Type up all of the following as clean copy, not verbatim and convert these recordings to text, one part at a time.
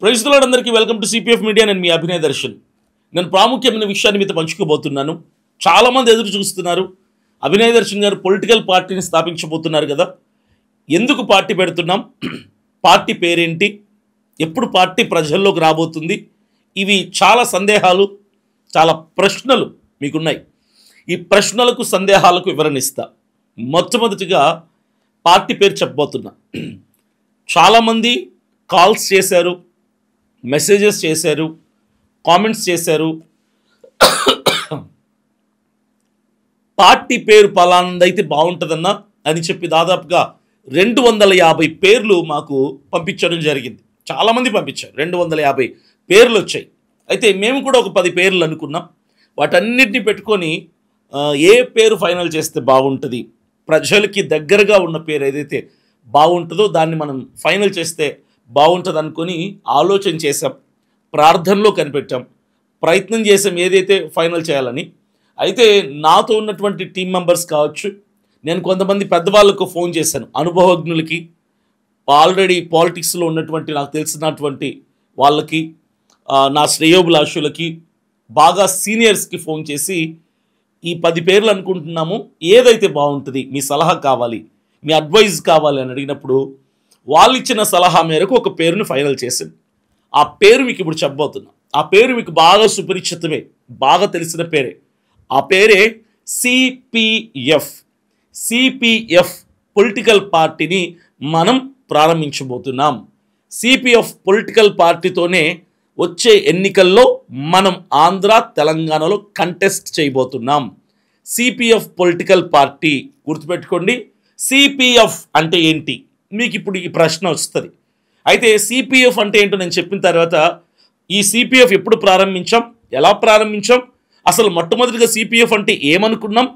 Praise the lord అందరికీ welcome to CPF media. నేను మీ అభినయ్ దర్శన్. నేను ప్రాముఖ్యమైన విషయాన్ని మీతో పంచుకోబోతున్నాను. చాలామంది ఎదురు చూస్తున్నారు, అభినయ్ దర్శన్ గారు పొలిటికల్ పార్టీని స్థాపించబోతున్నారు కదా, ఎందుకు పార్టీ పెడుతున్నాం, పార్టీ పేరేంటి, ఎప్పుడు పార్టీ ప్రజల్లోకి రాబోతుంది, ఇవి చాలా సందేహాలు, చాలా ప్రశ్నలు మీకున్నాయి. ఈ ప్రశ్నలకు సందేహాలకు వివరణ ఇస్తా. మొట్టమొదటిగా పార్టీ పేరు చెప్పబోతున్నా. చాలామంది కాల్స్ చేశారు, మెసేజెస్ చేశారు, కామెంట్స్ చేశారు. పార్టీ పేరు పలానందైతే బాగుంటుందన్నా అని చెప్పి దాదాపుగా 250 పేర్లు మాకు పంపించడం జరిగింది. చాలామంది పంపించారు, 250 పేర్లు వచ్చాయి. అయితే మేము కూడా ఒక 10 పేర్లు అనుకున్నాం. వాటన్నిటిని పెట్టుకొని ఏ పేరు ఫైనల్ చేస్తే బాగుంటుంది, ప్రజలకి దగ్గరగా ఉన్న పేరు ఏదైతే బాగుంటుందో దాన్ని మనం ఫైనల్ చేస్తే బాగుంటుంది అనుకొని ఆలోచన చేసాం, ప్రార్థనలో కనిపెట్టాం, ప్రయత్నం చేసాం ఏదైతే ఫైనల్ చేయాలని. అయితే నాతో ఉన్నటువంటి టీం మెంబర్స్ కావచ్చు, నేను కొంతమంది పెద్దవాళ్ళకు ఫోన్ చేశాను, అనుభవజ్ఞులకి, ఆల్రెడీ పాలిటిక్స్లో ఉన్నటువంటి నాకు తెలిసినటువంటి వాళ్ళకి, నా శ్రేయోభిలాషులకి, బాగా సీనియర్స్కి ఫోన్ చేసి ఈ 10 పేర్లు అనుకుంటున్నాము, ఏదైతే బాగుంటుంది, మీ సలహా కావాలి, మీ అడ్వైజ్ కావాలి అని అడిగినప్పుడు వాళ్ళు ఇచ్చిన సలహా మేరకు ఒక పేరుని ఫైనల్ చేశాను. ఆ పేరు మీకు ఇప్పుడు చెప్పబోతున్నా. ఆ పేరు మీకు బాగా సుపరిచితమే, బాగా తెలిసిన పేరే. ఆ పేరే సిపిఎఫ్. సిపిఎఫ్ పొలిటికల్ పార్టీని మనం ప్రారంభించబోతున్నాం. సిపిఎఫ్ పొలిటికల్ పార్టీతోనే వచ్చే ఎన్నికల్లో మనం ఆంధ్ర తెలంగాణలో కంటెస్ట్ చేయబోతున్నాం. సిపిఎఫ్ పొలిటికల్ పార్టీ గుర్తుపెట్టుకోండి. సిపిఎఫ్ అంటే ఏంటి, మీకు ఇప్పుడు ఈ ప్రశ్న వస్తుంది. అయితే సిపిఎఫ్ అంటే ఏంటో నేను చెప్పిన తర్వాత, ఈ సిపిఎఫ్ ఎప్పుడు ప్రారంభించాం, ఎలా ప్రారంభించాం, అసలు మొట్టమొదటిగా సిపిఎఫ్ అంటే ఏమనుకున్నాం,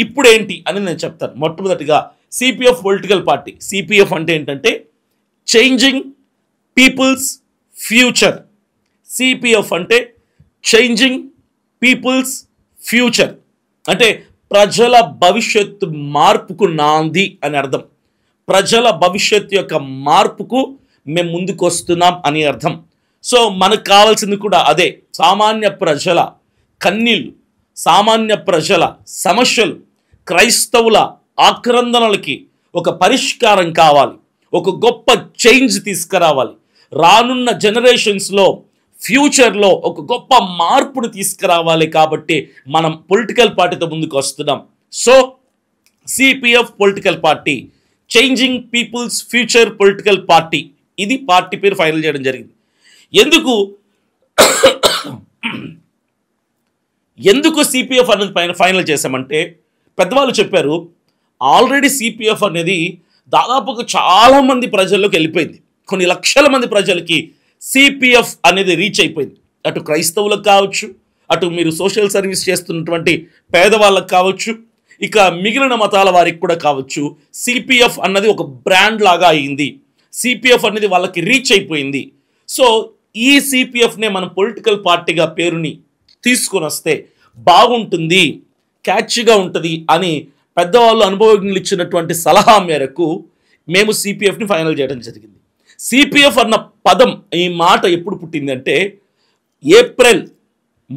ఇప్పుడు ఏంటి అని నేను చెప్తాను. మొట్టమొదటిగా సిపిఎఫ్ పొలిటికల్ పార్టీ. సిపిఎఫ్ అంటే ఏంటంటే చేంజింగ్ పీపుల్స్ ఫ్యూచర్. సిపిఎఫ్ అంటే చేంజింగ్ పీపుల్స్ ఫ్యూచర్, అంటే ప్రజల భవిష్యత్తు మార్పుకు నాంది అని అర్థం. ప్రజల భవిష్యత్తు యొక్క మార్పుకు మేము ముందుకు వస్తున్నాం అని అర్థం. సో మనకు కావాల్సింది కూడా అదే. సామాన్య ప్రజల కన్నీళ్ళు, సామాన్య ప్రజల సమస్యలు, క్రైస్తవుల ఆక్రందనలకి ఒక పరిష్కారం కావాలి, ఒక గొప్ప చేంజ్ తీసుకురావాలి, రానున్న జనరేషన్స్లో ఫ్యూచర్లో ఒక గొప్ప మార్పును తీసుకురావాలి. కాబట్టి మనం పొలిటికల్ పార్టీతో ముందుకు వస్తున్నాం. So CPF political party, changing people's future political party, ఇది పార్టీ పేరు ఫైనల్ చేయడం జరిగింది. ఎందుకు సిపిఎఫ్ అనేది ఫైనల్ చేశామంటే, పెద్దవాళ్ళు చెప్పారు, ఆల్రెడీ సిపిఎఫ్ అనేది దాదాపుగా చాలామంది ప్రజల్లోకి వెళ్ళిపోయింది. కొన్ని లక్షల మంది ప్రజలకి సిపిఎఫ్ అనేది రీచ్ అయిపోయింది. అటు క్రైస్తవులకు కావచ్చు, అటు మీరు సోషల్ సర్వీస్ చేస్తున్నటువంటి పేదవాళ్ళకు కావచ్చు, ఇక మిగిలిన మతాల వారికి కూడా కావచ్చు. సిపిఎఫ్ అన్నది ఒక బ్రాండ్ లాగా అయింది. సిపిఎఫ్ అనేది వాళ్ళకి రీచ్ అయిపోయింది. సో ఈ సిపిఎఫ్నే మనం పొలిటికల్ పార్టీగా పేరుని తీసుకొని వస్తే బాగుంటుంది, క్యాచ్గా ఉంటుంది అని పెద్దవాళ్ళు అనుభవజ్ఞులు ఇచ్చినటువంటి సలహా మేరకు మేము సిపిఎఫ్ని ఫైనల్ చేయడం జరిగింది. సిపిఎఫ్ అన్న పదం, ఈ మాట ఎప్పుడు పుట్టింది అంటే ఏప్రిల్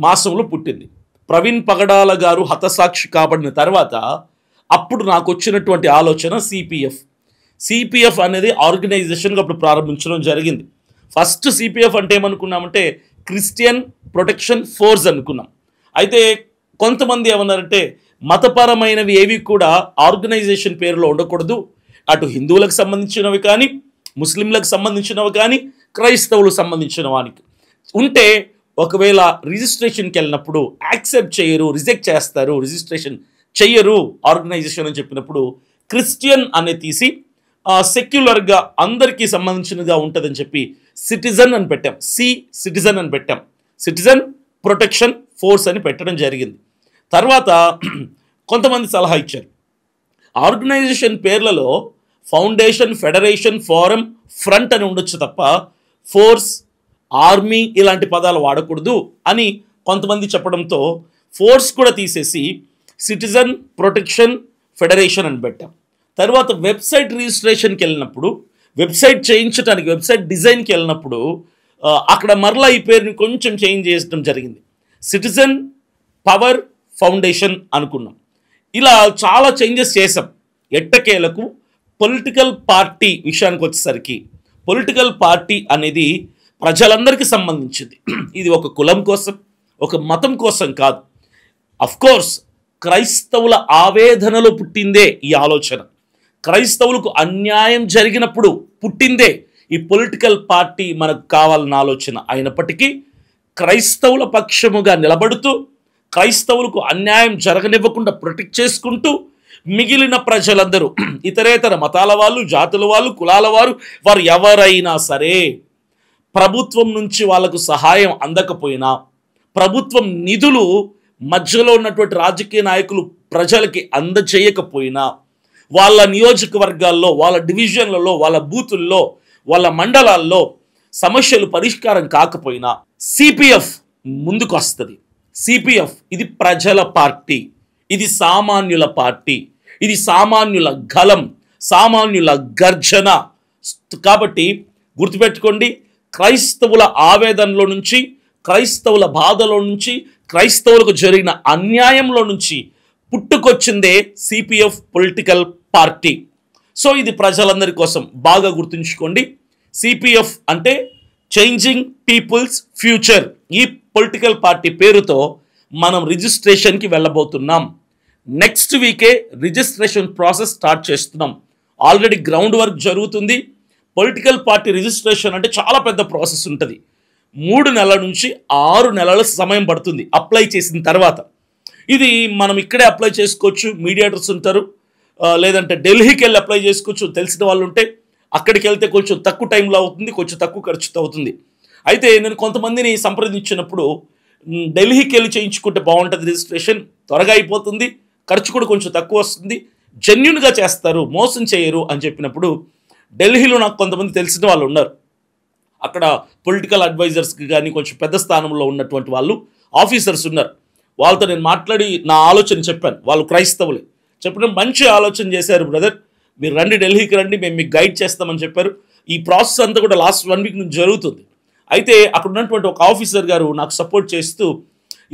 మాసంలో పుట్టింది. ప్రవీణ్ పగడాల గారు హతసాక్షి కాబడిన తర్వాత అప్పుడు నాకు వచ్చినటువంటి ఆలోచన సిపిఎఫ్. సిపిఎఫ్ అనేది ఆర్గనైజేషన్గా అప్పుడు ప్రారంభించడం జరిగింది. ఫస్ట్ సిపిఎఫ్ అంటే ఏమనుకున్నామంటే క్రిస్టియన్ ప్రొటెక్షన్ ఫోర్స్ అనుకున్నాం. అయితే కొంతమంది ఏమన్నారంటే మతపరమైనవి ఏవి కూడా ఆర్గనైజేషన్ పేరులో ఉండకూడదు, అటు హిందువులకు సంబంధించినవి కానీ, ముస్లింలకు సంబంధించినవి కానీ, క్రైస్తవులకు సంబంధించిన వానికి ఉంటే ఒకవేళ రిజిస్ట్రేషన్కి వెళ్ళినప్పుడు యాక్సెప్ట్ చేయరు, రిజెక్ట్ చేస్తారు, రిజిస్ట్రేషన్ చెయ్యరు ఆర్గనైజేషన్ అని చెప్పినప్పుడు క్రిస్టియన్ అనే తీసి సెక్యులర్గా అందరికీ సంబంధించినగా ఉంటుందని చెప్పి సిటిజన్ అని పెట్టాం. సిటిజన్ అని పెట్టాం. సిటిజన్ ప్రొటెక్షన్ ఫోర్స్ అని పెట్టడం జరిగింది. తర్వాత కొంతమంది సలహా ఇచ్చారు, ఆర్గనైజేషన్ పేర్లలో ఫౌండేషన్, ఫెడరేషన్, ఫోరం, ఫ్రంట్ అని ఉండొచ్చు తప్ప ఫోర్స్, ఆర్మీ ఇలాంటి పదాలు వాడకూడదు అని కొంతమంది చెప్పడంతో ఫోర్స్ కూడా తీసేసి సిటిజన్ ప్రొటెక్షన్ ఫెడరేషన్ అని పెట్టాం. తర్వాత వెబ్సైట్ రిజిస్ట్రేషన్కి వెళ్ళినప్పుడు, వెబ్సైట్ చేయించడానికి, వెబ్సైట్ డిజైన్కి వెళ్ళినప్పుడు అక్కడ మరలా ఈ పేరుని కొంచెం చేంజ్ చేయడం జరిగింది. సిటిజన్ పవర్ ఫౌండేషన్ అనుకున్నాం. ఇలా చాలా చేంజెస్ చేసాం. ఎట్టకేలకు పొలిటికల్ పార్టీ విషయానికి వచ్చేసరికి పొలిటికల్ పార్టీ అనేది ప్రజలందరికీ సంబంధించింది. ఇది ఒక కులం కోసం, ఒక మతం కోసం కాదు. అఫ్కోర్స్ క్రైస్తవుల ఆవేదనలో పుట్టిందే ఈ ఆలోచన. క్రైస్తవులకు అన్యాయం జరిగినప్పుడు పుట్టిందే ఈ పొలిటికల్ పార్టీ మనకు కావాలన్న ఆలోచన. అయినప్పటికీ క్రైస్తవుల పక్షముగా నిలబడుతూ క్రైస్తవులకు అన్యాయం జరగనివ్వకుండా ప్రొటెక్ట్ చేసుకుంటూ మిగిలిన ప్రజలందరూ ఇతరేతర మతాల వాళ్ళు, జాతుల వాళ్ళు, కులాల వారు ఎవరైనా సరే ప్రభుత్వం నుంచి వాళ్ళకు సహాయం అందకపోయినా, ప్రభుత్వం నిధులు మధ్యలో ఉన్నటువంటి రాజకీయ నాయకులు ప్రజలకి అందజేయకపోయినా, వాళ్ళ నియోజకవర్గాల్లో, వాళ్ళ డివిజన్లలో, వాళ్ళ బూతుల్లో, వాళ్ళ మండలాల్లో సమస్యలు పరిష్కారం కాకపోయినా సిపిఎఫ్ ముందుకు వస్తుంది. సిపిఎఫ్ ఇది ప్రజల పార్టీ, ఇది సామాన్యుల పార్టీ, ఇది సామాన్యుల గలం, సామాన్యుల గర్జన. కాబట్టి గుర్తుపెట్టుకోండి, క్రైస్తవుల ఆవేదనలో నుంచి, క్రైస్తవుల బాధలో నుంచి, క్రైస్తవులకు జరిగిన అన్యాయంలో నుంచి పుట్టుకొచ్చిందే సిపిఎఫ్ పొలిటికల్ పార్టీ. సో ఇది ప్రజలందరి కోసం బాగా గుర్తుంచుకోండి. సిపిఎఫ్ అంటే చేంజింగ్ పీపుల్స్ ఫ్యూచర్. ఈ పొలిటికల్ పార్టీ పేరుతో మనం రిజిస్ట్రేషన్కి వెళ్ళబోతున్నాం. నెక్స్ట్ వీకే రిజిస్ట్రేషన్ ప్రాసెస్ స్టార్ట్ చేస్తున్నాం. ఆల్రెడీ గ్రౌండ్ వర్క్ జరుగుతుంది. పొలిటికల్ పార్టీ రిజిస్ట్రేషన్ అంటే చాలా పెద్ద ప్రాసెస్ ఉంటుంది. 3 నెలల నుంచి 6 నెలల సమయం పడుతుంది అప్లై చేసిన తర్వాత. ఇది మనం ఇక్కడే అప్లై చేసుకోవచ్చు, మీడియేటర్స్ ఉంటారు, లేదంటే ఢిల్లీకి వెళ్ళి అప్లై చేసుకోవచ్చు, తెలిసిన వాళ్ళు ఉంటే. అక్కడికి వెళ్తే కొంచెం తక్కువ టైంలో అవుతుంది, కొంచెం తక్కువ ఖర్చుతో అవుతుంది. అయితే నేను కొంతమందిని సంప్రదించినప్పుడు ఢిల్లీకి వెళ్ళి చేయించుకుంటే బాగుంటుంది, రిజిస్ట్రేషన్ త్వరగా అయిపోతుంది, ఖర్చు కూడా కొంచెం తక్కువ వస్తుంది, జెన్యున్గా చేస్తారు, మోసం చేయరు అని చెప్పినప్పుడు ఢిల్లీలో నాకు కొంతమంది తెలిసిన వాళ్ళు ఉన్నారు. అక్కడ పొలిటికల్ అడ్వైజర్స్కి కానీ కొంచెం పెద్ద స్థానంలో ఉన్నటువంటి వాళ్ళు ఆఫీసర్స్ ఉన్నారు. వాళ్ళతో నేను మాట్లాడి నా ఆలోచన చెప్పాను. వాళ్ళు క్రైస్తవులే. చెప్పడం మంచి ఆలోచన చేశారు, బ్రదర్ మీరు రండి, ఢిల్లీకి రండి, మేము మీకు గైడ్ చేస్తామని చెప్పారు. ఈ ప్రాసెస్ అంతా కూడా లాస్ట్ 1 వీక్ నుంచి జరుగుతుంది. అయితే అక్కడ ఉన్నటువంటి ఒక ఆఫీసర్ గారు నాకు సపోర్ట్ చేస్తూ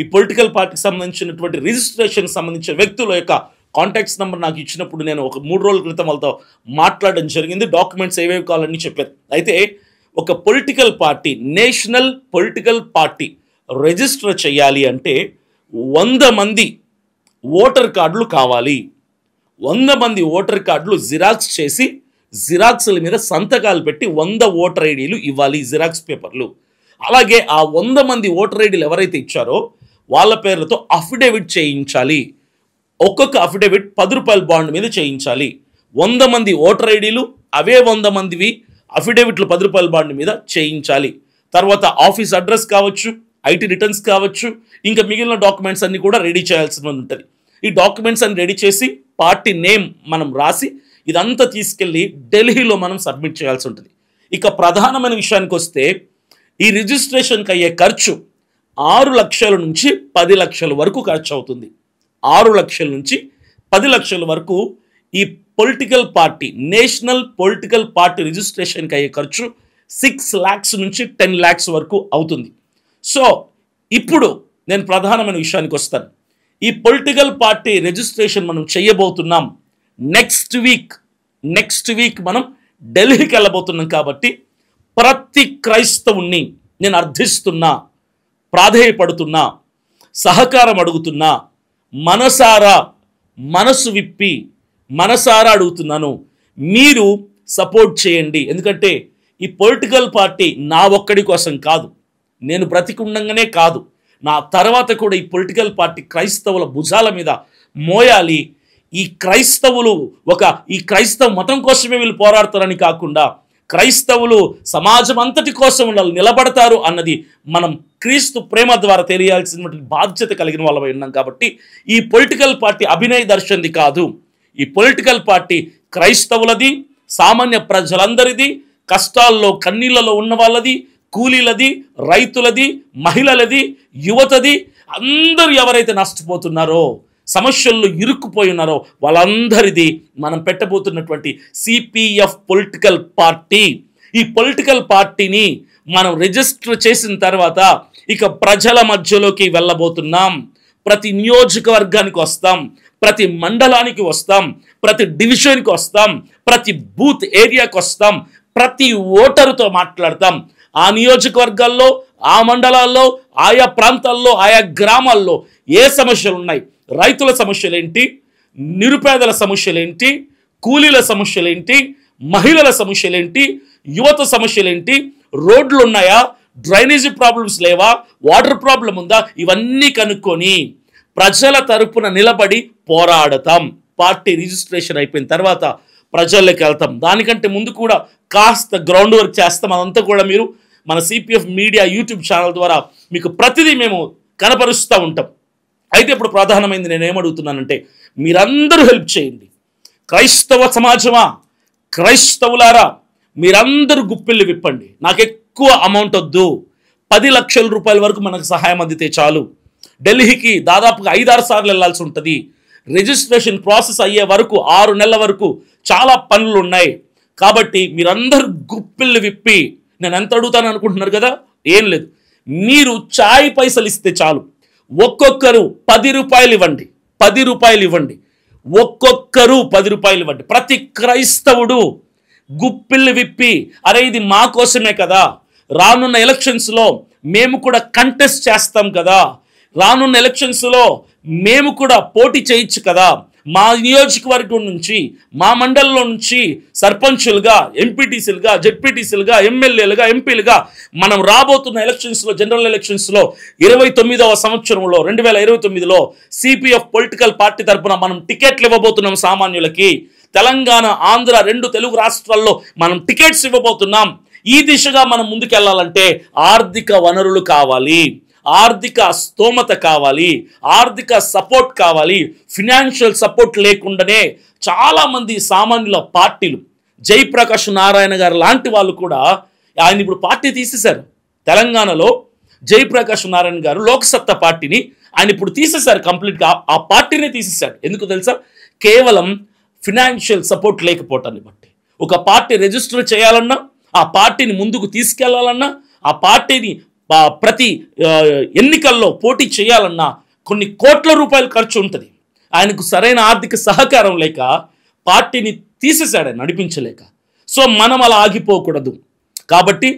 ఈ పొలిటికల్ పార్టీకి సంబంధించినటువంటి రిజిస్ట్రేషన్కి సంబంధించిన వ్యక్తుల యొక్క కాంటాక్ట్స్ నెంబర్ నాకు ఇచ్చినప్పుడు నేను ఒక 3 రోజుల క్రితం వాళ్ళతో మాట్లాడడం జరిగింది. డాక్యుమెంట్స్ ఏవేవి కావాలని చెప్పారు. అయితే ఒక political party, national political party register చేయాలి అంటే 100 మంది ఓటర్ కార్డులు కావాలి. 100 మంది ఓటర్ కార్డులు జిరాక్స్ చేసి జిరాక్స్ల మీద సంతకాలు పెట్టి 100 ఓటర్ ఐడీలు ఇవ్వాలి, జిరాక్స్ పేపర్లు. అలాగే ఆ 100 మంది ఓటర్ ఐడీలు ఎవరైతే ఇచ్చారో వాళ్ళ పేర్లతో అఫిడేవిట్ చేయించాలి. ఒక్కొక్క అఫిడేవిట్ 10 రూపాయల బాండ్ మీద చేయించాలి. 100 మంది ఓటర్ ఐడీలు, అవే 100 మందివి అఫిడేవిట్లు 10 రూపాయల బాండ్ మీద చేయించాలి. తర్వాత ఆఫీస్ అడ్రస్ కావచ్చు, ఐటీ రిటర్న్స్ కావచ్చు, ఇంకా మిగిలిన డాక్యుమెంట్స్ అన్నీ కూడా రెడీ చేయాల్సి ఉంటుంది. ఈ డాక్యుమెంట్స్ అన్ని రెడీ చేసి పార్టీ నేమ్ మనం రాసి ఇదంతా తీసుకెళ్ళి ఢిల్లీలో మనం సబ్మిట్ చేయాల్సి ఉంటుంది. ఇక ప్రధానమైన విషయానికి వస్తే ఈ రిజిస్ట్రేషన్కి అయ్యే ఖర్చు 6 లక్షల నుంచి 10 లక్షల వరకు ఖర్చు అవుతుంది. 6 లక్షల నుంచి 10 లక్షల వరకు ఈ political party, national political party రిజిస్ట్రేషన్కి అయ్యే ఖర్చు 6 lakhs నుంచి 10 lakhs వరకు అవుతుంది. సో ఇప్పుడు నేను ప్రధానమైన విషయానికి వస్తాను. ఈ పొలిటికల్ పార్టీ రిజిస్ట్రేషన్ మనం చేయబోతున్నాం. నెక్స్ట్ వీక్ మనం ఢిల్లీకి వెళ్ళబోతున్నాం. కాబట్టి ప్రతి క్రైస్తవుణ్ణి నేను అర్థిస్తున్నా, ప్రాధేయపడుతున్నా, సహకారం అడుగుతున్నా, మనసు విప్పి మనసారా అడుగుతున్నాను, మీరు సపోర్ట్ చేయండి. ఎందుకంటే ఈ పొలిటికల్ పార్టీ నా ఒక్కడి కోసం కాదు, నేను బ్రతికుండగానే కాదు, నా తర్వాత కూడా ఈ పొలిటికల్ పార్టీ క్రైస్తవుల భుజాల మీద మోయాలి. ఈ క్రైస్తవ మతం కోసమే వీళ్ళు పోరాడతారని కాకుండా క్రైస్తవులు సమాజం అంతటి కోసం నిలబడతారు అన్నది మనం క్రీస్తు ప్రేమ ద్వారా తెలియాల్సినటువంటి బాధ్యత కలిగిన వాళ్ళమై ఉన్నాం. కాబట్టి ఈ పొలిటికల్ పార్టీ అభినయ్ దర్శన్ది కాదు. ఈ పొలిటికల్ పార్టీ క్రైస్తవులది, సామాన్య ప్రజలందరిది, కష్టాల్లో కన్నీళ్లలో ఉన్న వాళ్ళది, కూలీలది, రైతులది, మహిళలది, యువతది, అందరూ ఎవరైతే నష్టపోతున్నారో, సమస్యల్లో ఇరుక్కుపోయి ఉన్నారో వాళ్ళందరిది మనం పెట్టబోతున్నటువంటి సిపిఎఫ్ పొలిటికల్ పార్టీ. ఈ పొలిటికల్ పార్టీని మనం రిజిస్టర్ చేసిన తర్వాత ఇక ప్రజల మధ్యలోకి వెళ్ళబోతున్నాం. ప్రతి నియోజకవర్గానికి వస్తాం, ప్రతి మండలానికి వస్తాం, ప్రతి డివిజన్కి వస్తాం, ప్రతి బూత్ ఏరియాకి వస్తాం, ప్రతి ఓటరుతో మాట్లాడతాం. ఆ నియోజకవర్గాల్లో, ఆ మండలాల్లో, ఆయా ప్రాంతాల్లో, ఆయా గ్రామాల్లో ఏ సమస్యలు ఉన్నాయి, రైతుల సమస్యలేంటి, నిరుపేదల సమస్యలేంటి, కూలీల సమస్యలేంటి, మహిళల సమస్యలేంటి, యువత సమస్యలేంటి, రోడ్లు ఉన్నాయా, డ్రైనేజీ ప్రాబ్లమ్స్ లేవా, వాటర్ ప్రాబ్లం ఉందా, ఇవన్నీ కనుక్కొని ప్రజల తరపున నిలబడి పోరాడతాం. పార్టీ రిజిస్ట్రేషన్ అయిపోయిన తర్వాత ప్రజల్లోకి వెళ్తాం. దానికంటే ముందు కూడా కాస్త గ్రౌండ్ వర్క్ చేస్తాం. అదంతా కూడా మీరు మన సిపిఎఫ్ మీడియా యూట్యూబ్ ఛానల్ ద్వారా మీకు ప్రతిదీ మేము కనపరుస్తూ ఉంటాం. అయితే ఇప్పుడు ప్రధానమైంది నేను ఏమడుగుతున్నానంటే, మీరందరూ హెల్ప్ చేయండి. క్రైస్తవ సమాజమా, క్రైస్తవులారా, మీరందరూ గుప్పిళ్ళు విప్పండి. నాకు ఎక్కువ అమౌంట్ వద్దు, 10 లక్షల రూపాయల వరకు మనకు సహాయం అందితే చాలు. ఢిల్లీకి దాదాపుగా 5-6 సార్లు వెళ్లాల్సి ఉంటుంది. రిజిస్ట్రేషన్ ప్రాసెస్ అయ్యే వరకు 6 నెలల వరకు చాలా పనులు ఉన్నాయి. కాబట్టి మీరందరూ గుప్పిళ్ళు విప్పి, నేను ఎంత అడుగుతాను అనుకుంటున్నారు కదా, ఏం లేదు, మీరు చాయ్ పైసలు ఇస్తే చాలు. ఒక్కొక్కరు 10 రూపాయలు ఇవ్వండి, 10 రూపాయలు ఇవ్వండి, ఒక్కొక్కరు 10 రూపాయలు ఇవ్వండి. ప్రతి క్రైస్తవుడు గుప్పిళ్ళు విప్పి, అరే ఇది మా కోసమే కదా, రానున్న ఎలక్షన్స్లో మేము కూడా కంటెస్ట్ చేస్తాం కదా, రానున్న ఎలక్షన్స్లో మేము కూడా పోటీ చేయొచ్చు కదా, మా నియోజకవర్గం నుంచి, మా మండలంలో నుంచి సర్పంచులుగా, ఎంపీటీసీలుగా, జెడ్పీటీసీలుగా, ఎమ్మెల్యేలుగా, ఎంపీలుగా మనం రాబోతున్న ఎలక్షన్స్లో, జనరల్ ఎలక్షన్స్లో 29వ సంవత్సరంలో 2029లో సిపిఎఫ్ పొలిటికల్ పార్టీ తరఫున మనం టికెట్లు ఇవ్వబోతున్నాం. సామాన్యులకి తెలంగాణ, ఆంధ్ర 2 తెలుగు రాష్ట్రాల్లో మనం టికెట్స్ ఇవ్వబోతున్నాం. ఈ దిశగా మనం ముందుకెళ్లాలంటే ఆర్థిక వనరులు కావాలి, ఆర్థిక స్తోమత కావాలి, ఆర్థిక సపోర్ట్ కావాలి. ఫినాన్షియల్ సపోర్ట్ లేకుండానే చాలామంది సామాన్యుల పార్టీలు, జయప్రకాష్ నారాయణ గారు లాంటి వాళ్ళు కూడా, ఆయన ఇప్పుడు పార్టీ తీసేశారు. తెలంగాణలో జయప్రకాష్ నారాయణ గారు లోక్సత్తా పార్టీని ఆయన ఇప్పుడు తీసేశారు, కంప్లీట్గా ఆ పార్టీనే తీసేశారు. ఎందుకు తెలుసా? కేవలం ఫినాన్షియల్ సపోర్ట్ లేకపోవటాన్ని బట్టి. ఒక పార్టీ రిజిస్టర్ చేయాలన్నా, ఆ పార్టీని ముందుకు తీసుకెళ్లాలన్నా, ఆ పార్టీని ప్రతి ఎన్నికల్లో పోటీ చేయాలన్నా కొన్ని కోట్ల రూపాయలు ఖర్చు ఉంటుంది. ఆయనకు సరైన ఆర్థిక సహకారం లేక పార్టీని తీసేశాడు, ఆయన నడిపించలేక. సో మనం అలా ఆగిపోకూడదు. కాబట్టి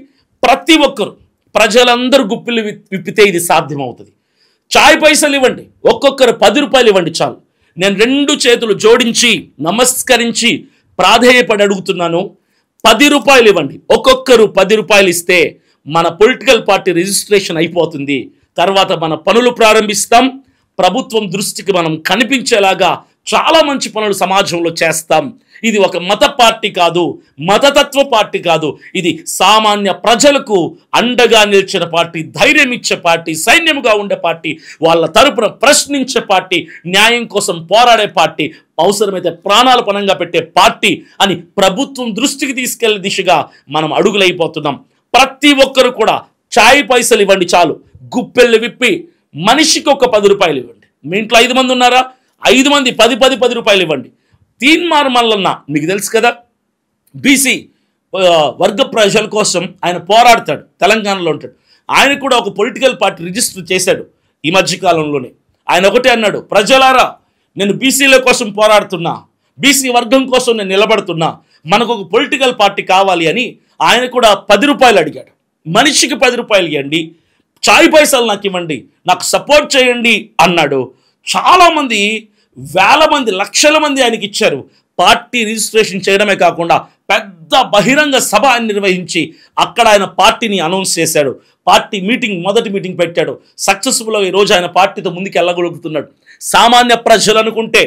ప్రతి ఒక్కరు, ప్రజలందరూ గుప్పిళ్ళు విప్పితే ఇది సాధ్యమవుతుంది. చాయ్ పైసలు ఇవ్వండి, ఒక్కొక్కరు 10 రూపాయలు ఇవ్వండి చాలు. నేను 2 చేతులు జోడించి నమస్కరించి ప్రాధేయపడి అడుగుతున్నాను, 10 రూపాయలు ఇవ్వండి. ఒక్కొక్కరు 10 రూపాయలు ఇస్తే మన పొలిటికల్ పార్టీ రిజిస్ట్రేషన్ అయిపోతుంది. తర్వాత మన పనులు ప్రారంభిస్తాం. ప్రభుత్వం దృష్టికి మనం కనిపించేలాగా చాలా మంచి పనులు సమాజంలో చేస్తాం. ఇది ఒక మత పార్టీ కాదు, మతతత్వ పార్టీ కాదు, ఇది సామాన్య ప్రజలకు అండగా నిలిచిన పార్టీ, ధైర్యం ఇచ్చే పార్టీ, సైన్యముగా ఉండే పార్టీ, వాళ్ళ తరపున ప్రశ్నించే పార్టీ, న్యాయం కోసం పోరాడే పార్టీ, అవసరమైతే ప్రాణాలు పణంగా పెట్టే పార్టీ అని ప్రభుత్వం దృష్టికి తీసుకెళ్లే దిశగా మనం అడుగులైపోతున్నాం. ప్రతి ఒక్కరు కూడా చాయ్ పైసలు ఇవ్వండి చాలు. గుప్పెళ్ళు విప్పి మనిషికి ఒక 10 రూపాయలు ఇవ్వండి. మీ ఇంట్లో 5 మంది ఉన్నారా? 5 మంది 10 రూపాయలు ఇవ్వండి. తీన్మార్ మల్లన్న మీకు తెలుసు కదా, బీసీ వర్గ ప్రజల కోసం ఆయన పోరాడతాడు, తెలంగాణలో ఉంటాడు. ఆయన కూడా ఒక పొలిటికల్ పార్టీ రిజిస్టర్ చేశాడు ఈ మధ్యకాలంలోనే. ఆయన ఒకటే అన్నాడు, ప్రజలారా నేను బీసీల కోసం పోరాడుతున్నా, బీసీ వర్గం కోసం నేను నిలబడుతున్నా, మనకు ఒక పొలిటికల్ పార్టీ కావాలి అని ఆయన కూడా 10 రూపాయలు అడిగాడు. మనిషికి 10 రూపాయలు ఇవ్వండి, చాయ్ పైసలు నాకు ఇవ్వండి, నాకు సపోర్ట్ చేయండి అన్నాడు. చాలామంది, వేల మంది, లక్షల మంది ఆయనకి ఇచ్చారు. పార్టీ రిజిస్ట్రేషన్ చేయడమే కాకుండా పెద్ద బహిరంగ సభ నిర్వహించి అక్కడ ఆయన పార్టీని అనౌన్స్ చేశాడు. పార్టీ మీటింగ్, మొదటి మీటింగ్ పెట్టాడు. సక్సెస్ఫుల్గా ఈరోజు ఆయన పార్టీతో ముందుకు వెళ్ళగలుగుతున్నాడు. సామాన్య ప్రజలు అనుకుంటే,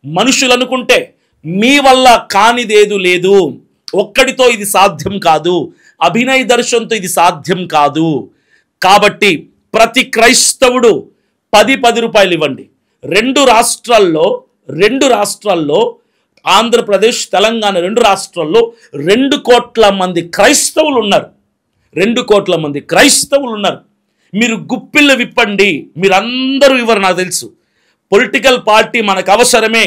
మనుషులు అనుకుంటే మీ వల్ల కానిదేదు లేదు, ఒక్కడితో ఇది సాధ్యం కాదు, అభినయ్ దర్శన్తో ఇది సాధ్యం కాదు. కాబట్టి ప్రతి క్రైస్తవుడు 10 రూపాయలు ఇవ్వండి. 2 రాష్ట్రాల్లో ఆంధ్రప్రదేశ్, తెలంగాణ 2 రాష్ట్రాల్లో 2 కోట్ల మంది క్రైస్తవులు ఉన్నారు. 2 కోట్ల మంది క్రైస్తవులు ఉన్నారు. మీరు గుప్పిళ్ళు విప్పండి. మీరందరూ ఇవ్వరు, నాకు తెలుసు. పొలిటికల్ పార్టీ మనకు అవసరమే.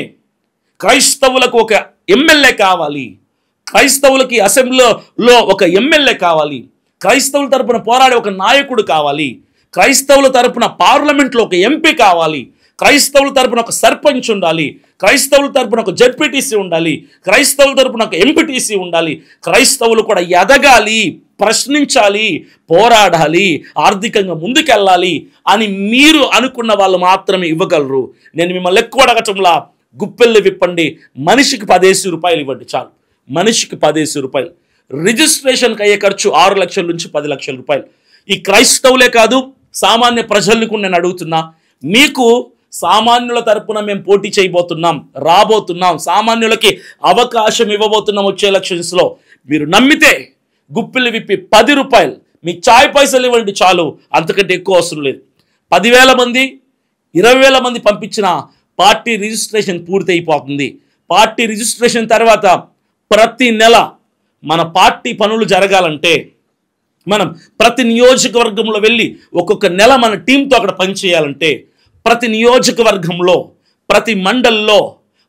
క్రైస్తవులకు ఒక ఎమ్మెల్యే కావాలి, క్రైస్తవులకి అసెంబ్లీలో ఒక ఎమ్మెల్యే కావాలి, క్రైస్తవుల తరపున పోరాడే ఒక నాయకుడు కావాలి, క్రైస్తవుల తరపున పార్లమెంట్లో ఒక ఎంపీ కావాలి, క్రైస్తవుల తరపున ఒక సర్పంచ్ ఉండాలి, క్రైస్తవుల తరపున ఒక జడ్పీటీసీ ఉండాలి, క్రైస్తవుల తరపున ఒక ఎంపీటీసీ ఉండాలి. క్రైస్తవులు కూడా ఎదగాలి, ప్రశ్నించాలి, పోరాడాలి, ఆర్థికంగా ముందుకెళ్ళాలి అని మీరు అనుకున్న వాళ్ళు మాత్రమే ఇవ్వగలరు. నేను మిమ్మల్ని ఎక్కువ అడగటంలా, గుప్పెళ్ళు విప్పండి, మనిషికి 10 రూపాయలు ఇవ్వండి చాలు. మనిషికి 10 రూపాయలు. రిజిస్ట్రేషన్కి అయ్యే ఖర్చు 6 లక్షల నుంచి 10 లక్షల రూపాయలు. ఈ క్రైస్తవులే కాదు, సామాన్య ప్రజలకు నేను అడుగుతున్నా, మీకు సామాన్యుల తరపున మేము పోటీ చేయబోతున్నాం, రాబోతున్నాం, సామాన్యులకి అవకాశం ఇవ్వబోతున్నాం వచ్చే ఎలక్షన్స్లో. మీరు నమ్మితే గుప్పిళ్ళు విప్పి 10 రూపాయలు, మీ చాయ్ పైసలు ఇవ్వండి చాలు, అంతకంటే ఎక్కువ అవసరం లేదు. 10,000 మంది 20,000 మంది పంపించిన పార్టీ రిజిస్ట్రేషన్ పూర్తి అయిపోతుంది. పార్టీ రిజిస్ట్రేషన్ తర్వాత ప్రతి నెల మన పార్టీ పనులు జరగాలంటే మనం ప్రతి నియోజకవర్గంలో వెళ్ళి ఒక్కొక్క నెల మన టీంతో అక్కడ పనిచేయాలంటే ప్రతి నియోజకవర్గంలో, ప్రతి మండల్లో,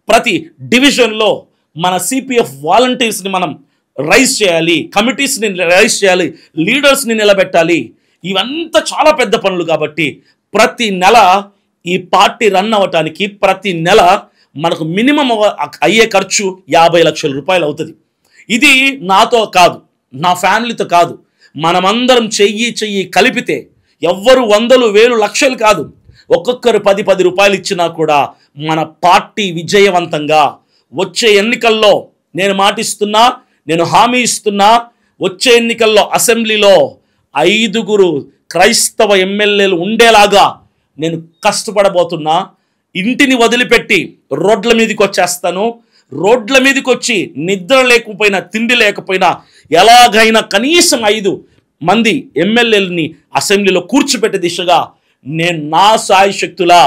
ప్రతి డివిజన్లో మన సిపిఎఫ్ వాలంటీర్స్ని మనం రైజ్ చేయాలి, కమిటీస్ని రైజ్ చేయాలి, లీడర్స్ని నిలబెట్టాలి. ఇవంతా చాలా పెద్ద పనులు కాబట్టి ప్రతి నెల ఈ పార్టీ రన్ అవ్వటానికి ప్రతి నెల మనకు మినిమం అయ్యే ఖర్చు 50 లక్షల రూపాయలు అవుతుంది. ఇది నాతో కాదు, నా ఫ్యామిలీతో కాదు, మనమందరం చెయ్యి కలిపితే ఎవ్వరు 100,000, 1,000, లక్షలు కాదు, ఒక్కొక్కరు 10 రూపాయలు ఇచ్చినా కూడా మన పార్టీ విజయవంతంగా వచ్చే ఎన్నికల్లో, నేను మాటిస్తున్నా, నేను హామీ ఇస్తున్నా, వచ్చే ఎన్నికల్లో అసెంబ్లీలో 5 క్రైస్తవ ఎమ్మెల్యేలు ఉండేలాగా నేను కష్టపడబోతున్నా. ఇంటిని వదిలిపెట్టి రోడ్ల మీదకి వచ్చేస్తాను. రోడ్ల మీదకి వచ్చి నిద్ర లేకపోయినా, తిండి లేకపోయినా ఎలాగైనా కనీసం 5 మంది ఎమ్మెల్యేలని అసెంబ్లీలో కూర్చోపెట్టే దిశగా నేను నా సాయి శక్తులా,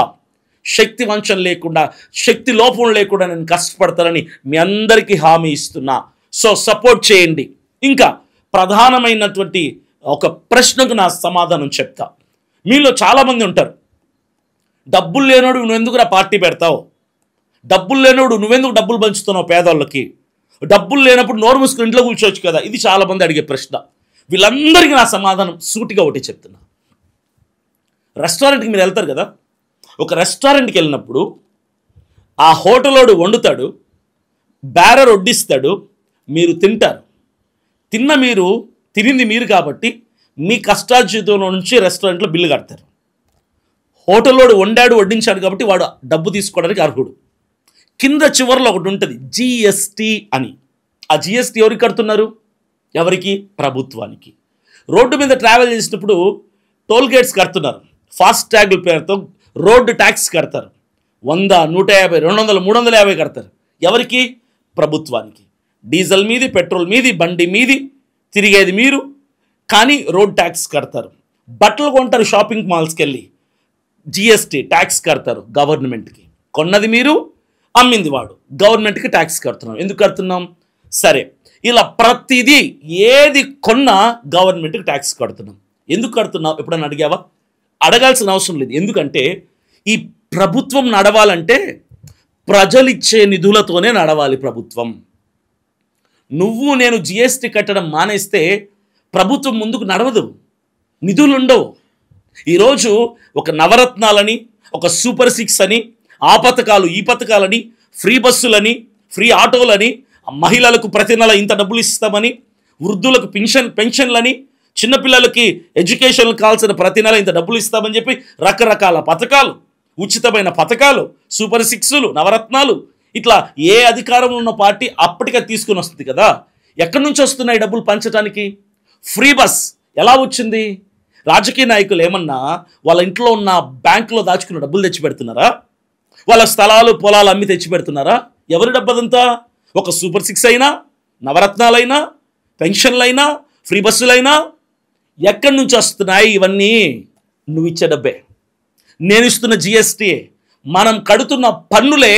శక్తి వంచన లేకుండా, శక్తి లోపం లేకుండా నేను కష్టపడతానని మీ అందరికీ హామీ ఇస్తున్నా. సో సపోర్ట్ చేయండి. ఇంకా ప్రధానమైనటువంటి ఒక ప్రశ్నకు నా సమాధానం చెప్తా. మీలో చాలామంది ఉంటారు, డబ్బులు లేనోడు నువ్వెందుకు నా పార్టీ పెడతావు, డబ్బులు లేనోడు నువ్వెందుకు డబ్బులు పంచుతున్నావు పేదోళ్ళకి, డబ్బులు లేనప్పుడు నోరు మూసుకుని ఇంట్లో కూర్చోవచ్చు కదా. ఇది చాలామంది అడిగే ప్రశ్న. వీళ్ళందరికీ నా సమాధానం సూటిగా ఒకటి చెప్తున్నా. రెస్టారెంట్కి మీరు వెళ్తారు కదా, ఒక రెస్టారెంట్కి వెళ్ళినప్పుడు ఆ హోటలోడు వండుతాడు, బ్యారర్ వడ్డిస్తాడు, మీరు తింటారు. తినింది మీరు కాబట్టి మీ కష్టార్జితంలో నుంచి రెస్టారెంట్లో బిల్లు కడతారు. హోటల్లోడు వండాడు, వడ్డించాడు కాబట్టి వాడు డబ్బు తీసుకోవడానికి అర్హుడు. కింద చివరిలో ఒకటి ఉంటుంది జిఎస్టీ అని. ఆ జిఎస్టీ ఎవరికి కడుతున్నారు? ఎవరికి? ప్రభుత్వానికి. రోడ్డు మీద ట్రావెల్ చేసినప్పుడు టోల్ గేట్స్ కడుతున్నారు, ఫాస్ట్ ట్యాగుల పేరుతో రోడ్డు ట్యాక్స్ కడతారు. 100, 150, 200, 350 కడతారు. ఎవరికి? ప్రభుత్వానికి. డీజిల్ మీది, పెట్రోల్ మీది, బండి మీది, తిరిగేది మీరు, కానీ రోడ్ ట్యాక్స్ కడతారు. బట్టలు కొంటారు షాపింగ్ మాల్స్కి వెళ్ళి, జిఎస్టీ ట్యాక్స్ కడతారు గవర్నమెంట్కి. కొన్నది మీరు, అమ్మింది వాడు, గవర్నమెంట్కి ట్యాక్స్ కడుతున్నాం. ఎందుకు కడుతున్నాం? సరే, ఇలా ప్రతిదీ ఏది కొన్నా గవర్నమెంట్కి ట్యాక్స్ కడుతున్నాం. ఎందుకు కడుతున్నాం? ఎప్పుడన్నా అడిగావా? అడగాల్సిన అవసరం లేదు. ఎందుకంటే ఈ ప్రభుత్వం నడవాలంటే ప్రజలిచ్చే నిధులతోనే నడవాలి ప్రభుత్వం. నువ్వు నేను జిఎస్టీ కట్టడం మానేస్తే ప్రభుత్వం ముందుకు నడవదు, నిధులు ఉండవు. ఈరోజు ఒక నవరత్నాలని, ఒక సూపర్ 6 అని, ఆ పథకాలు ఈ పథకాలని, ఫ్రీ బస్సులని, ఫ్రీ ఆటోలని, మహిళలకు ప్రతి నెల ఇంత డబ్బులు ఇస్తామని, వృద్ధులకు పెన్షన్లని, చిన్నపిల్లలకి ఎడ్యుకేషన్కి కావాల్సిన ప్రతి నెల ఇంత డబ్బులు ఇస్తామని చెప్పి రకరకాల పథకాలు, ఉచితమైన పథకాలు, సూపర్ 6లు, నవరత్నాలు, ఇట్లా ఏ అధికారంలో ఉన్న పార్టీ అప్పటికే తీసుకుని వస్తుంది కదా. ఎక్కడి నుంచి వస్తున్నాయి డబ్బులు పంచడానికి? ఫ్రీ బస్ ఎలా వచ్చింది? రాజకీయ నాయకులు ఏమన్నా వాళ్ళ ఇంట్లో ఉన్న బ్యాంకులో దాచుకున్న డబ్బులు తెచ్చి పెడుతున్నారా? వాళ్ళ స్థలాలు పొలాలు అమ్మి తెచ్చి పెడుతున్నారా? ఎవరి డబ్బదంతా? ఒక సూపర్ 6 అయినా, నవరత్నాలైనా, పెన్షన్లైనా, ఫ్రీ బస్సులైనా ఎక్కడి నుంచి వస్తున్నాయి ఇవన్నీ? నువ్వు ఇచ్చే డబ్బే, నేను ఇస్తున్న జిఎస్టీ, మనం కడుతున్న పన్నులే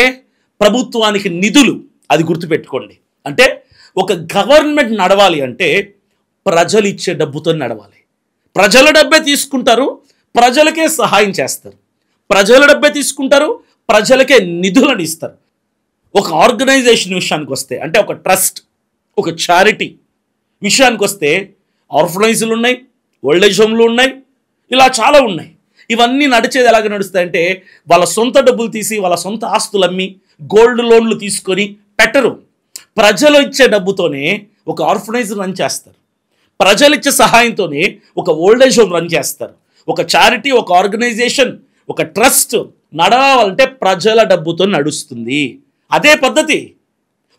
ప్రభుత్వానికి నిధులు. అది గుర్తుపెట్టుకోండి. అంటే ఒక గవర్నమెంట్ నడవాలి అంటే ప్రజలు ఇచ్చే డబ్బుతో నడవాలి. ప్రజల డబ్బే తీసుకుంటారు, ప్రజలకే సహాయం చేస్తారు. ప్రజల డబ్బే తీసుకుంటారు, ప్రజలకే నిధులను ఇస్తారు. ఒక ఆర్గనైజేషన్ విషయానికి వస్తే, అంటే ఒక ట్రస్ట్, ఒక చారిటీ విషయానికి వస్తే ఆర్ఫనైజులు ఉన్నాయి, ఓల్డేజ్ హోమ్లు ఉన్నాయి, ఇలా చాలా ఉన్నాయి. ఇవన్నీ నడిచేది ఎలాగ నడుస్తాయంటే వాళ్ళ సొంత డబ్బులు తీసి వాళ్ళ సొంత ఆస్తులు అమ్మి గోల్డ్ లోన్లు తీసుకొని పెట్టరు. ప్రజలు ఇచ్చే డబ్బుతోనే ఒక ఆర్ఫనైజ్ రన్ చేస్తారు, ప్రజలు ఇచ్చే సహాయంతోనే ఒక ఓల్డేజ్ హోమ్ రన్ చేస్తారు. ఒక చారిటీ, ఒక ఆర్గనైజేషన్, ఒక ట్రస్ట్ నడవాలంటే ప్రజల డబ్బుతో నడుస్తుంది. అదే పద్ధతి.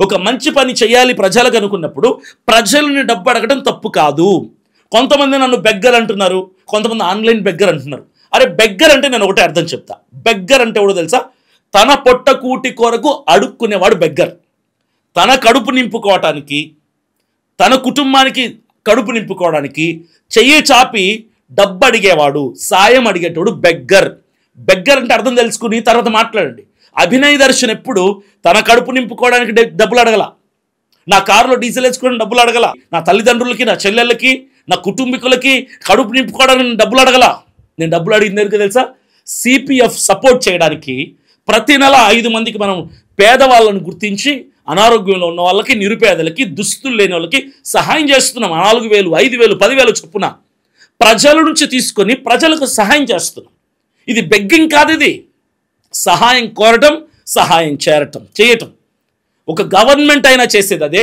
ఒక మంచి పని చేయాలి ప్రజలకు అనుకున్నప్పుడు ప్రజలని డబ్బు అడగడం తప్పు కాదు. కొంతమంది నన్ను బెగ్గర్ అంటున్నారు, కొంతమంది ఆన్లైన్ బెగ్గర్ అంటున్నారు. అరే బెగ్గర్ అంటే నేను ఒకటే అర్థం చెప్తా. బెగ్గర్ అంటే ఎవడో తెలుసా? తన పొట్ట కూటి కొరకు అడుక్కునేవాడు బెగ్గర్. తన కడుపు నింపుకోవటానికి, తన కుటుంబానికి కడుపు నింపుకోవడానికి చెయ్యి చాపి డబ్బు అడిగేవాడు, సాయం అడిగేటోడు బెగ్గర్. బెగ్గర్ అంటే అర్థం తెలుసుకుని తర్వాత మాట్లాడండి. అభినయ్ దర్శన్ ఎప్పుడు తన కడుపు నింపుకోవడానికి డబ్బులు అడగల, నా కారులో డీజిల్ వేసుకోవడానికి డబ్బులు అడగల, నా తల్లిదండ్రులకి, నా చెల్లెళ్ళకి, నా కుటుంబీకులకి కడుపు నింపుకోవడానికి డబ్బులు అడగల. నేను డబ్బులు అడిగింది ఎందుకు తెలుసా? సిపిఎఫ్ సపోర్ట్ చేయడానికి. ప్రతి నెల 5 మందికి మనం పేదవాళ్ళను గుర్తించి అనారోగ్యంలో ఉన్న వాళ్ళకి, నిరుపేదలకి, దుస్తులు లేని వాళ్ళకి సహాయం చేస్తున్నాం. 4,000, 5,000, 10,000 చొప్పున ప్రజల నుంచి తీసుకొని ప్రజలకు సహాయం చేస్తున్నాం. ఇది బెగ్గింగ్ కాదు, ఇది సహాయం కోరటం, సహాయం చేయటం. ఒక గవర్నమెంట్ అయినా చేసేది అదే,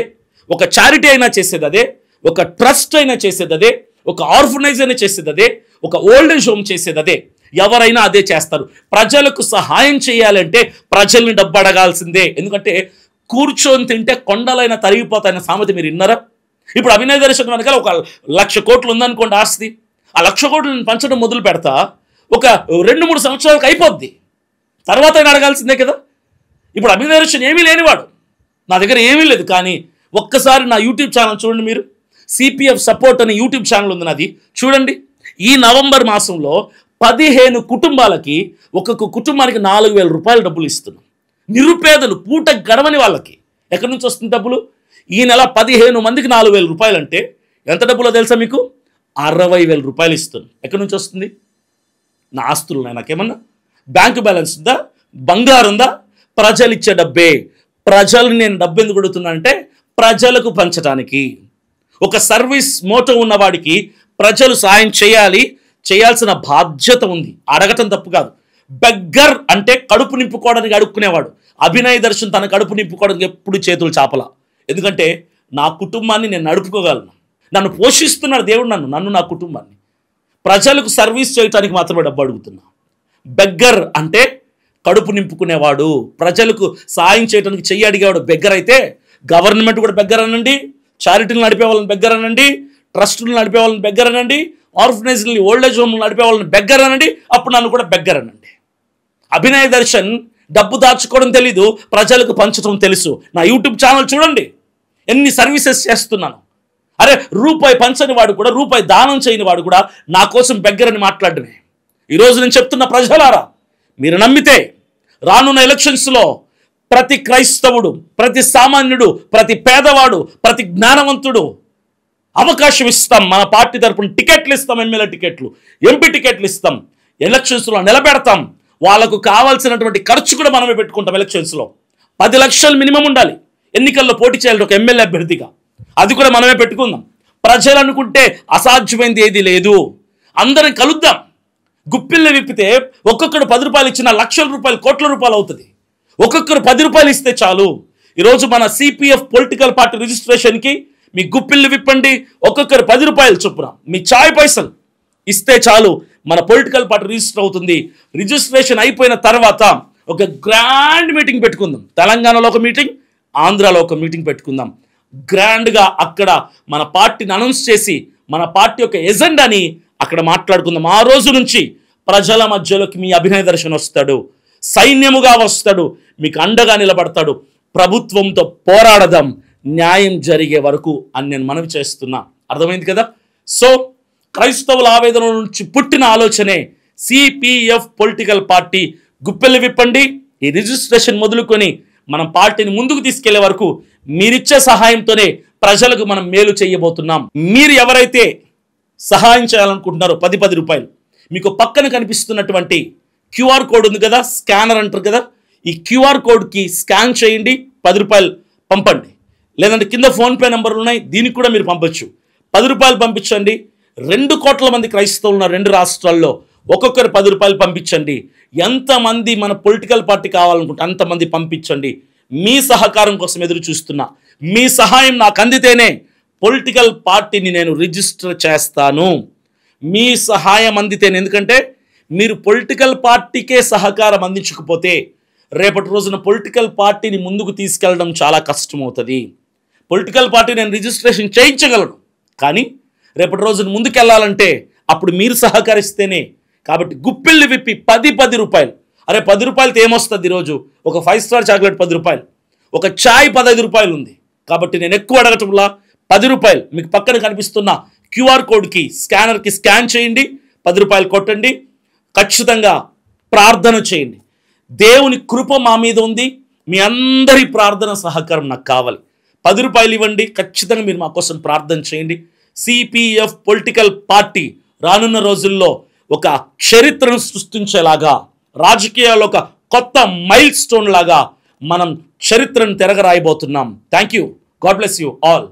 ఒక చారిటీ అయినా చేసేది అదే, ఒక ట్రస్ట్ అయినా చేసేది అదే, ఒక ఆర్ఫనైజ్ అయినా చేసేది అదే, ఒక ఓల్డేజ్ హోమ్ చేసేది అదే. ఎవరైనా అదే చేస్తారు. ప్రజలకు సహాయం చేయాలంటే ప్రజల్ని డబ్బు అడగాల్సిందే. ఎందుకంటే కూర్చొని తింటే కొండలైన తరిగిపోతాయన్న సామెత మీరు విన్నారా? ఇప్పుడు అభినయ్ దర్శన్ వెనక ఒక 1,00,000 కోట్లు ఉందనుకోండి ఆస్తి. ఆ 1,00,000 కోట్లను పంచడం మొదలు పెడతా ఒక 2-3 సంవత్సరాలకు అయిపోద్ది. తర్వాత ఆయన అడగాల్సిందే కదా. ఇప్పుడు అభినయ్ దర్శన్ ఏమీ లేనివాడు, నా దగ్గర ఏమీ లేదు. కానీ ఒక్కసారి నా యూట్యూబ్ ఛానల్ చూడండి మీరు. సిపిఎఫ్ సపోర్ట్ అనే యూట్యూబ్ ఛానల్ ఉంది నాది, చూడండి. ఈ నవంబర్ మాసంలో 15 కుటుంబాలకి, ఒక్కొక్క కుటుంబానికి 4,000 రూపాయల డబ్బులు ఇస్తున్నాం. నిరుపేదలు పూట గడవని వాళ్ళకి ఎక్కడి నుంచి వస్తుంది డబ్బులు? ఈ నెల 15 మందికి 4,000 రూపాయలు అంటే ఎంత డబ్బులో తెలుసా మీకు? 60,000 రూపాయలు ఇస్తున్నాం. ఎక్కడి నుంచి వస్తుంది? నా ఆస్తులు నాకేమన్నా బ్యాంకు బ్యాలెన్స్ ఉందా? బంగారు ఉందా? ప్రజలు ఇచ్చే డబ్బే. ప్రజలు నేను డబ్బు ఎందుకు అడుగుతున్నా అంటే ప్రజలకు పంచడానికి. ఒక సర్వీస్ మోటో ఉన్నవాడికి ప్రజలు సాయం చేయాల్సిన బాధ్యత ఉంది. అడగటం తప్పు కాదు. బెగ్గర్ అంటే కడుపు నింపుకోవడానికి అడుక్కునేవాడు. అభినయ్ దర్శన్ తన కడుపు నింపుకోవడానికి ఎప్పుడు చేతులు చాపల. ఎందుకంటే నా కుటుంబాన్ని నేను నడుపుకోగలను, నన్ను పోషిస్తున్నాడు దేవుడు, నన్ను నా కుటుంబాన్ని. ప్రజలకు సర్వీస్ చేయడానికి మాత్రమే డబ్బు అడుగుతున్నా. బెగ్గర్ అంటే కడుపు నింపుకునేవాడు, ప్రజలకు సాయం చేయడానికి చెయ్యి అడిగేవాడు బెగ్గర్. అయితే గవర్నమెంట్ కూడా బెగ్గర్ అనండి, చారిటీలు నడిపే వాళ్ళని బెగ్గర్ అనండి, ట్రస్టులు నడిపే వాళ్ళని బెగ్గర్ అనండి, ఆర్ఫనైజ్ని, ఓల్డేజ్ హోమ్లు నడిపే వాళ్ళని బెగ్గర్ అనండి. అప్పుడు నన్ను కూడా బెగ్గర్ అనండి. అభినయ్ దర్శన్ డబ్బు దాచుకోవడం తెలీదు, ప్రజలకు పంచడం తెలుసు. నా యూట్యూబ్ ఛానల్ చూడండి, ఎన్ని సర్వీసెస్ చేస్తున్నాను. అరే రూపాయి పంచని వాడు కూడా, రూపాయి దానం చేయని వాడు కూడా నా కోసం బెగ్గర్ అని మాట్లాడమే. ఈరోజు నేను చెప్తున్న ప్రజలారా, మీరు నమ్మితే రానున్న ఎలక్షన్స్లో ప్రతి క్రైస్తవుడు, ప్రతి సామాన్యుడు, ప్రతి పేదవాడు, ప్రతి జ్ఞానవంతుడు అవకాశం ఇస్తాం. మన పార్టీ తరపున టికెట్లు ఇస్తాం, ఎమ్మెల్యే టికెట్లు, ఎంపీ టికెట్లు ఇస్తాం, ఎలక్షన్స్లో నిలబెడతాం. వాళ్ళకు కావాల్సినటువంటి ఖర్చు కూడా మనమే పెట్టుకుంటాం. ఎలక్షన్స్లో 10 లక్షలు మినిమం ఉండాలి. ఎన్నికల్లో పోటీ చేయాలి ఒక ఎమ్మెల్యే అభ్యర్థిగా, అది కూడా మనమే పెట్టుకుందాం. ప్రజలు అనుకుంటే అసాధ్యమైంది ఏది లేదు. అందరం కలుద్దాం. గుప్పిళ్ళు విప్పితే ఒక్కొక్కడు 10 రూపాయలు ఇచ్చిన లక్షల రూపాయలు, కోట్ల రూపాయలు అవుతుంది. ఒక్కొక్కరు 10 రూపాయలు ఇస్తే చాలు. ఈరోజు మన సిపిఎఫ్ పొలిటికల్ పార్టీ రిజిస్ట్రేషన్కి మీ గుప్పిళ్ళు విప్పండి, ఒక్కొక్కరు 10 రూపాయలు చొప్పున మీ చాయ్ పైసలు ఇస్తే చాలు, మన పొలిటికల్ పార్టీ రిజిస్టర్ అవుతుంది. రిజిస్ట్రేషన్ అయిపోయిన తర్వాత ఒక గ్రాండ్ మీటింగ్ పెట్టుకుందాం. తెలంగాణలో ఒక మీటింగ్, ఆంధ్రాలో ఒక మీటింగ్ పెట్టుకుందాం. గ్రాండ్గా అక్కడ మన పార్టీని అనౌన్స్ చేసి మన పార్టీ యొక్క ఎజెండాని అక్కడ మాట్లాడుకుందాం. ఆ రోజు నుంచి ప్రజల మధ్యలోకి మీ అభినయ్ దర్శన్ వస్తాడు, సైన్యముగా వస్తాడు, మీకు అండగా నిలబడతాడు. ప్రభుత్వంతో పోరాడదాం న్యాయం జరిగే వరకు అని నేను మనవి చేస్తున్నా. అర్థమైంది కదా? సో క్రైస్తవుల ఆవేదన నుంచి పుట్టిన ఆలోచనే సిపిఎఫ్ పొలిటికల్ పార్టీ. గుప్పెలు విప్పండి. ఈ రిజిస్ట్రేషన్ మొదలుకొని మనం పార్టీని ముందుకు తీసుకెళ్లే వరకు మీరిచ్చే సహాయంతోనే ప్రజలకు మనం మేలు చేయబోతున్నాం. మీరు ఎవరైతే సహాయం చేయాలనుకుంటున్నారో 10 రూపాయలు, మీకు పక్కన కనిపిస్తున్నటువంటి క్యూఆర్ కోడ్ ఉంది కదా, స్కానర్ అంటారు కదా, ఈ క్యూఆర్ కోడ్కి స్కాన్ చేయండి, 10 రూపాయలు పంపండి. లేదంటే కింద ఫోన్పే నెంబర్లు ఉన్నాయి, దీనికి కూడా మీరు పంపొచ్చు. రూపాయలు పంపించండి. 2 కోట్ల మంది క్రైస్తవులు ఉన్న 2 రాష్ట్రాల్లో ఒక్కొక్కరు 10 రూపాయలు పంపించండి. ఎంతమంది మన పొలిటికల్ పార్టీ కావాలనుకుంటే అంతమంది పంపించండి. మీ సహకారం కోసం ఎదురు చూస్తున్నా. మీ సహాయం నాకు అందితేనే పొలిటికల్ పార్టీని నేను రిజిస్టర్ చేస్తాను. మీ సహాయం అందితేనే. ఎందుకంటే మీరు పొలిటికల్ పార్టీకే సహకారం అందించకపోతే రేపటి రోజున పొలిటికల్ పార్టీని ముందుకు తీసుకెళ్ళడం చాలా కష్టమవుతుంది. పొలిటికల్ పార్టీ నేను రిజిస్ట్రేషన్ చేయించగలను, కానీ రేపటి రోజున ముందుకెళ్ళాలంటే అప్పుడు మీరు సహకరిస్తేనే. కాబట్టి గుప్పిళ్ళు విప్పి 10 రూపాయలు. అరే 10 రూపాయలతో ఏమొస్తుంది? ఈరోజు ఒక 5 స్టార్ చాక్లెట్ 10 రూపాయలు, ఒక ఛాయ్ 15 రూపాయలు ఉంది. కాబట్టి నేను ఎక్కువ అడగటంలా 10 రూపాయలు మీకు పక్కన కనిపిస్తున్న QR కోడ్కి స్కానర్కి స్కాన్ చేయండి, 10 రూపాయలు కొట్టండి. ఖచ్చితంగా ప్రార్థన చేయండి. దేవుని కృప మా మీద ఉంది. మీ అందరి ప్రార్థన సహకారం నాకు కావాలి. 10 రూపాయలు ఇవ్వండి. ఖచ్చితంగా మీరు మా కోసం ప్రార్థన చేయండి. CPF పొలిటికల్ పార్టీ రానున్న రోజుల్లో ఒక చరిత్రను సృష్టించేలాగా, రాజకీయాల్లో ఒక కొత్త మైల్ స్టోన్ లాగా మనం చరిత్రను తిరగరాయబోతున్నాం. Thank you. God bless you all.